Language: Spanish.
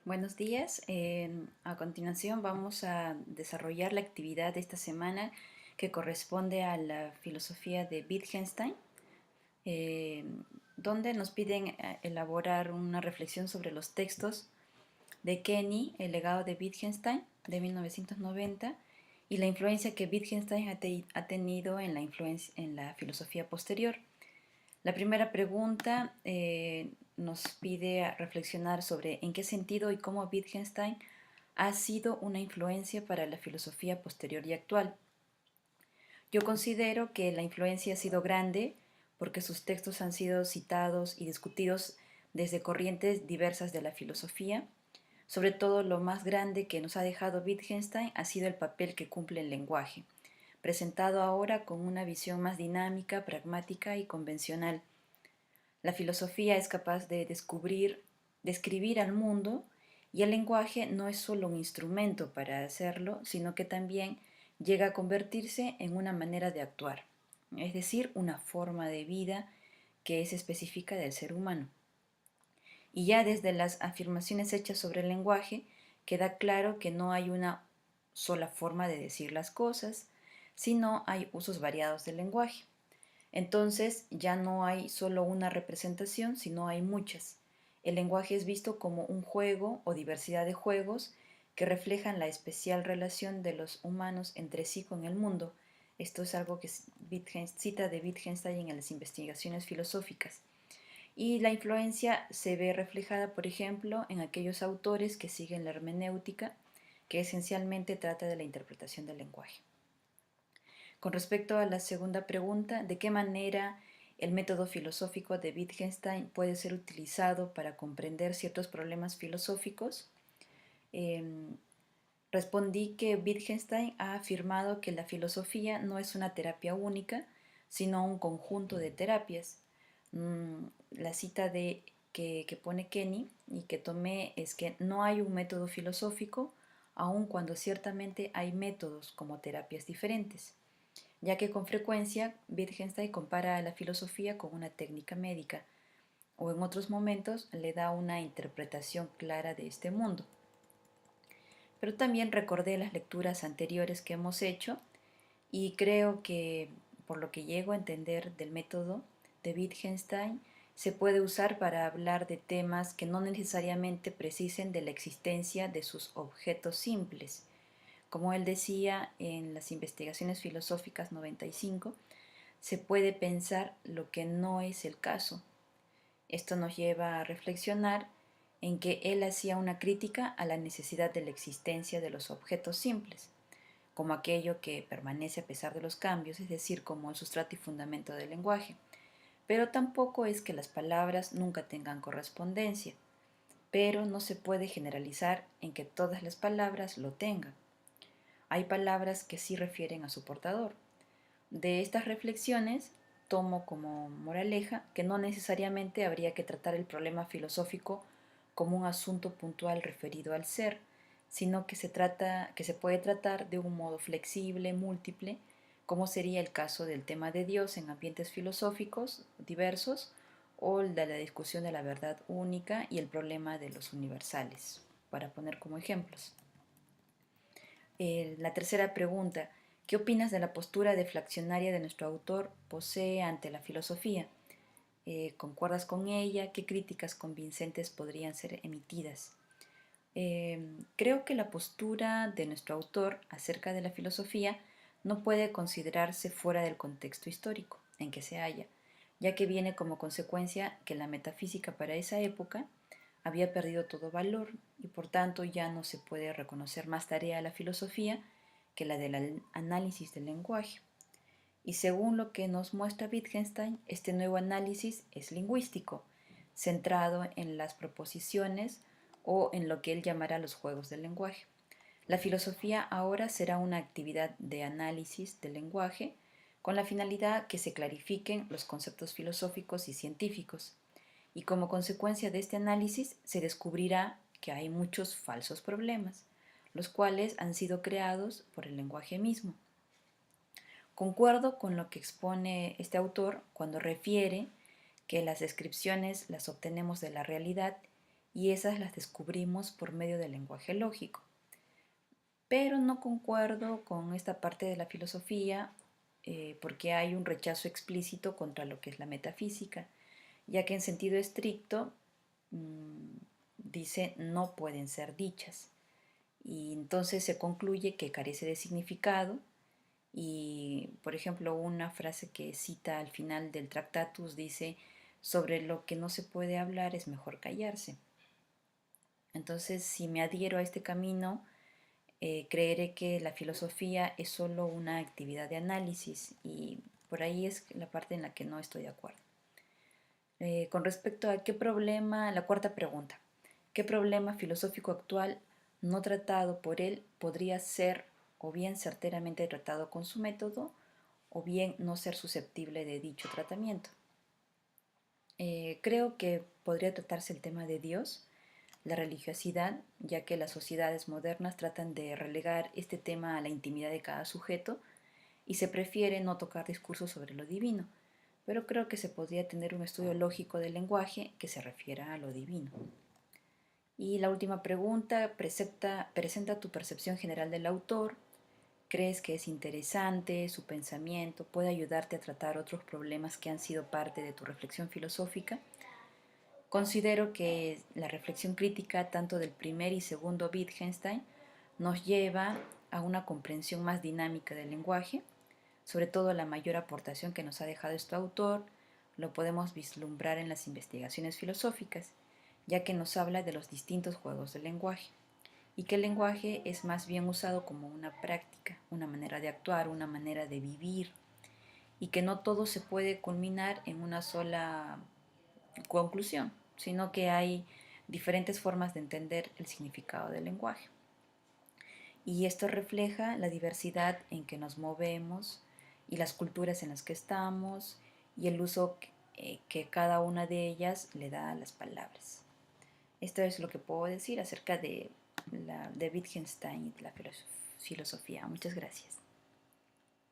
Buenos días. A continuación vamos a desarrollar la actividad de esta semana que corresponde a la filosofía de Wittgenstein, eh, donde nos piden elaborar una reflexión sobre los textos de Kenny, el legado de Wittgenstein de 1990 y la influencia que Wittgenstein ha tenido en en la filosofía posterior. La primera pregunta nos pide reflexionar sobre en qué sentido y cómo Wittgenstein ha sido una influencia para la filosofía posterior y actual. Yo considero que la influencia ha sido grande porque sus textos han sido citados y discutidos desde corrientes diversas de la filosofía. Sobre todo lo más grande que nos ha dejado Wittgenstein ha sido el papel que cumple el lenguaje, presentado ahora con una visión más dinámica, pragmática y convencional. La filosofía es capaz de describir al mundo, y el lenguaje no es solo un instrumento para hacerlo, sino que también llega a convertirse en una manera de actuar, es decir, una forma de vida que es específica del ser humano. Y ya desde las afirmaciones hechas sobre el lenguaje queda claro que no hay una sola forma de decir las cosas, sino hay usos variados del lenguaje. Entonces ya no hay solo una representación, sino hay muchas. El lenguaje es visto como un juego o diversidad de juegos que reflejan la especial relación de los humanos entre sí con el mundo. Esto es algo que cita de Wittgenstein en las investigaciones filosóficas. Y la influencia se ve reflejada, por ejemplo, en aquellos autores que siguen la hermenéutica, que esencialmente trata de la interpretación del lenguaje. Con respecto a la segunda pregunta, ¿de qué manera el método filosófico de Wittgenstein puede ser utilizado para comprender ciertos problemas filosóficos? Eh, Respondí que Wittgenstein ha afirmado que la filosofía no es una terapia única, sino un conjunto de terapias. La cita que pone Kenny y que tomé es que no hay un método filosófico, aun cuando ciertamente hay métodos como terapias diferentes, ya que con frecuencia Wittgenstein compara a la filosofía con una técnica médica, o en otros momentos le da una interpretación clara de este mundo. Pero también recordé las lecturas anteriores que hemos hecho y creo que, por lo que llego a entender del método de Wittgenstein, se puede usar para hablar de temas que no necesariamente precisen de la existencia de sus objetos simples. Como él decía en las investigaciones filosóficas 95, se puede pensar lo que no es el caso. Esto nos lleva a reflexionar en que él hacía una crítica a la necesidad de la existencia de los objetos simples, como aquello que permanece a pesar de los cambios, es decir, como el sustrato y fundamento del lenguaje. Pero tampoco es que las palabras nunca tengan correspondencia, pero no se puede generalizar en que todas las palabras lo tengan. Hay palabras que sí refieren a su portador. De estas reflexiones tomo como moraleja que no necesariamente habría que tratar el problema filosófico como un asunto puntual referido al ser, sino que se puede tratar de un modo flexible, múltiple, como sería el caso del tema de Dios en ambientes filosóficos diversos, o de la discusión de la verdad única y el problema de los universales, para poner como ejemplos. La tercera pregunta: ¿qué opinas de la postura deflacionaria de nuestro autor Posee ante la filosofía? ¿Concuerdas con ella? ¿Qué críticas convincentes podrían ser emitidas? Creo que la postura de nuestro autor acerca de la filosofía no puede considerarse fuera del contexto histórico en que se halla, ya que viene como consecuencia que la metafísica para esa época había perdido todo valor y por tanto ya no se puede reconocer más tarea a la filosofía que la del análisis del lenguaje. Y según lo que nos muestra Wittgenstein, este nuevo análisis es lingüístico, centrado en las proposiciones o en lo que él llamará los juegos del lenguaje. La filosofía ahora será una actividad de análisis del lenguaje con la finalidad que se clarifiquen los conceptos filosóficos y científicos, y como consecuencia de este análisis se descubrirá que hay muchos falsos problemas, los cuales han sido creados por el lenguaje mismo. Concuerdo con lo que expone este autor cuando refiere que las descripciones las obtenemos de la realidad y esas las descubrimos por medio del lenguaje lógico. Pero no concuerdo con esta parte de la filosofía porque hay un rechazo explícito contra lo que es la metafísica, ya que en sentido estricto dice no pueden ser dichas. Y entonces se concluye que carece de significado y, por ejemplo, una frase que cita al final del Tractatus dice, sobre lo que no se puede hablar es mejor callarse. Entonces, si me adhiero a este camino, creeré que la filosofía es solo una actividad de análisis y por ahí es la parte en la que no estoy de acuerdo. Con respecto a qué problema, la cuarta pregunta, ¿qué problema filosófico actual no tratado por él podría ser o bien certeramente tratado con su método o bien no ser susceptible de dicho tratamiento? Creo que podría tratarse el tema de Dios, la religiosidad, ya que las sociedades modernas tratan de relegar este tema a la intimidad de cada sujeto y se prefiere no tocar discursos sobre lo divino, pero creo que se podría tener un estudio lógico del lenguaje que se refiera a lo divino. Y la última pregunta, presenta tu percepción general del autor. ¿Crees que es interesante su pensamiento? ¿Puede ayudarte a tratar otros problemas que han sido parte de tu reflexión filosófica? Considero que la reflexión crítica tanto del primer y segundo Wittgenstein nos lleva a una comprensión más dinámica del lenguaje, sobre todo la mayor aportación que nos ha dejado este autor lo podemos vislumbrar en las investigaciones filosóficas, ya que nos habla de los distintos juegos del lenguaje y que el lenguaje es más bien usado como una práctica, una manera de actuar, una manera de vivir y que no todo se puede culminar en una sola conclusión, sino que hay diferentes formas de entender el significado del lenguaje. Y esto refleja la diversidad en que nos movemos y las culturas en las que estamos y el uso que cada una de ellas le da a las palabras. Esto es lo que puedo decir acerca de Wittgenstein y de la filosofía. Muchas gracias.